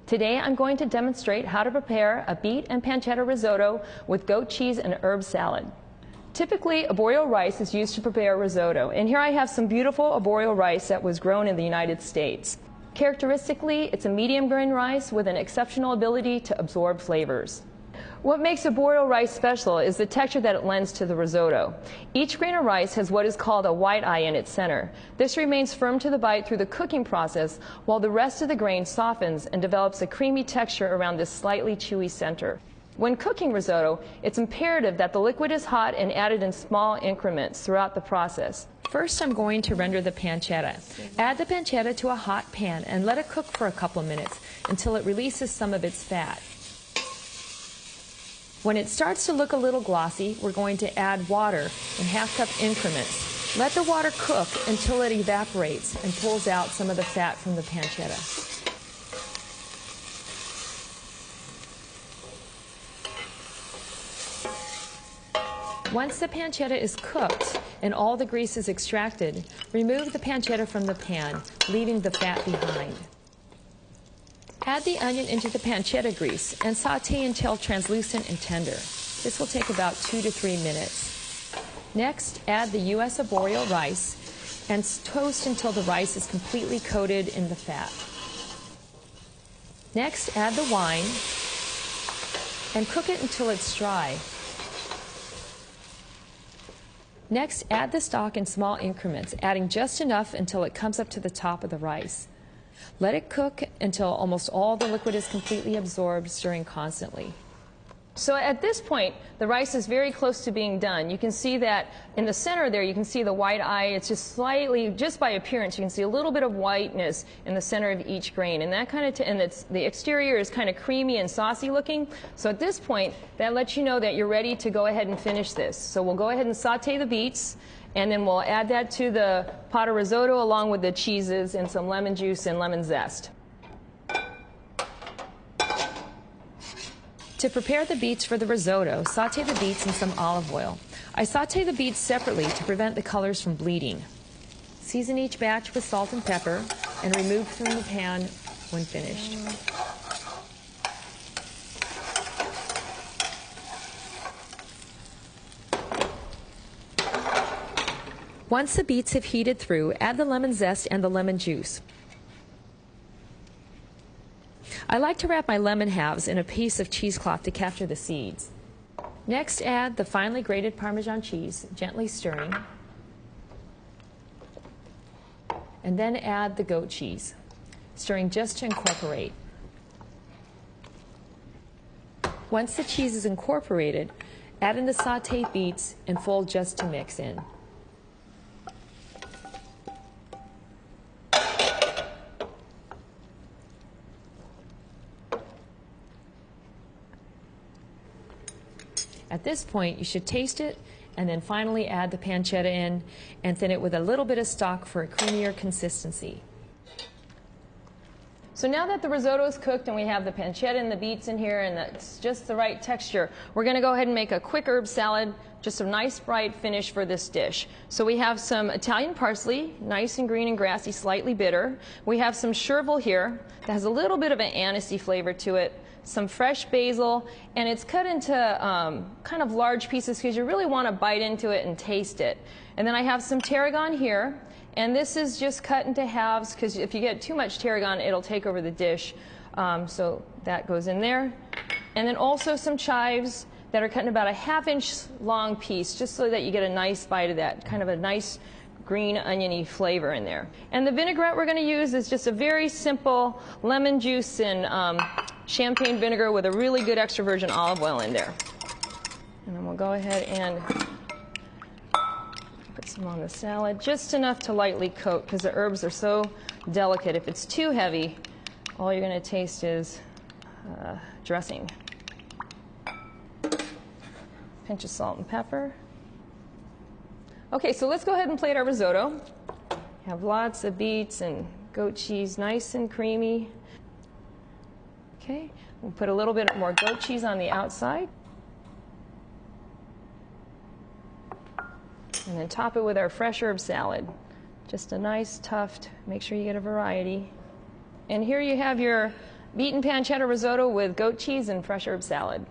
Today I'm going to demonstrate how to prepare a beet and pancetta risotto with goat cheese and herb salad. Typically, arborio rice is used to prepare risotto, and here I have some beautiful arborio rice that was grown in the United States. Characteristically, it's a medium grain rice with an exceptional ability to absorb flavors. What makes arborio rice special is the texture that it lends to the risotto. Each grain of rice has what is called a white eye in its center. This remains firm to the bite through the cooking process, while the rest of the grain softens and develops a creamy texture around this slightly chewy center. When cooking risotto, it's imperative that the liquid is hot and added in small increments throughout the process. First, I'm going to render the pancetta. Add the pancetta to a hot pan and let it cook for a couple of minutes until it releases some of its fat. When it starts to look a little glossy, we're going to add water in half-cup increments. Let the water cook until it evaporates and pulls out some of the fat from the pancetta. Once the pancetta is cooked and all the grease is extracted, remove the pancetta from the pan, leaving the fat behind. Add the onion into the pancetta grease and saute until translucent and tender. This will take about 2 to 3 minutes. Next, add the U.S. arborio rice and toast until the rice is completely coated in the fat. Next, add the wine and cook it until it's dry. Next, add the stock in small increments, adding just enough until it comes up to the top of the rice. Let it cook until almost all the liquid is completely absorbed, stirring constantly. So at this point, the rice is very close to being done. You can see that in the center there, you can see the white eye. It's just slightly, just by appearance, you can see a little bit of whiteness in the center of each grain. And that kind of, the exterior is kind of creamy and saucy looking. So at this point, that lets you know that you're ready to go ahead and finish this. So we'll go ahead and saute the beets, and then we'll add that to the pot of risotto along with the cheeses and some lemon juice and lemon zest. To prepare the beets for the risotto, saute the beets in some olive oil. I saute the beets separately to prevent the colors from bleeding. Season each batch with salt and pepper and remove from the pan when finished. Once the beets have heated through, add the lemon zest and the lemon juice. I like to wrap my lemon halves in a piece of cheesecloth to capture the seeds. Next, add the finely grated Parmesan cheese, gently stirring. And then add the goat cheese, stirring just to incorporate. Once the cheese is incorporated, add in the sauteed beets and fold just to mix in. At this point, you should taste it and then finally add the pancetta in and thin it with a little bit of stock for a creamier consistency. So now that the risotto is cooked and we have the pancetta and the beets in here and that's just the right texture, we're going to go ahead and make a quick herb salad, just a nice bright finish for this dish. So we have some Italian parsley, nice and green and grassy, slightly bitter. We have some chervil here that has a little bit of an anisey flavor to it, some fresh basil, and it's cut into kind of large pieces because you really want to bite into it and taste it. And then I have some tarragon here, and this is just cut into halves because if you get too much tarragon, it'll take over the dish. So that goes in there. And then also some chives that are cut in about a ½ inch long piece, just so that you get a nice bite of that, kind of a nice green oniony flavor in there. And the vinaigrette we're going to use is just a very simple lemon juice and champagne vinegar with a really good extra virgin olive oil in there. And then we'll go ahead and put some on the salad, just enough to lightly coat because the herbs are so delicate. If it's too heavy, all you're going to taste is dressing. Pinch of salt and pepper. Okay, so let's go ahead and plate our risotto. Have lots of beets and goat cheese, nice and creamy. Okay, we'll put a little bit more goat cheese on the outside. And then top it with our fresh herb salad. Just a nice tuft, make sure you get a variety. And here you have your beet and pancetta risotto with goat cheese and fresh herb salad.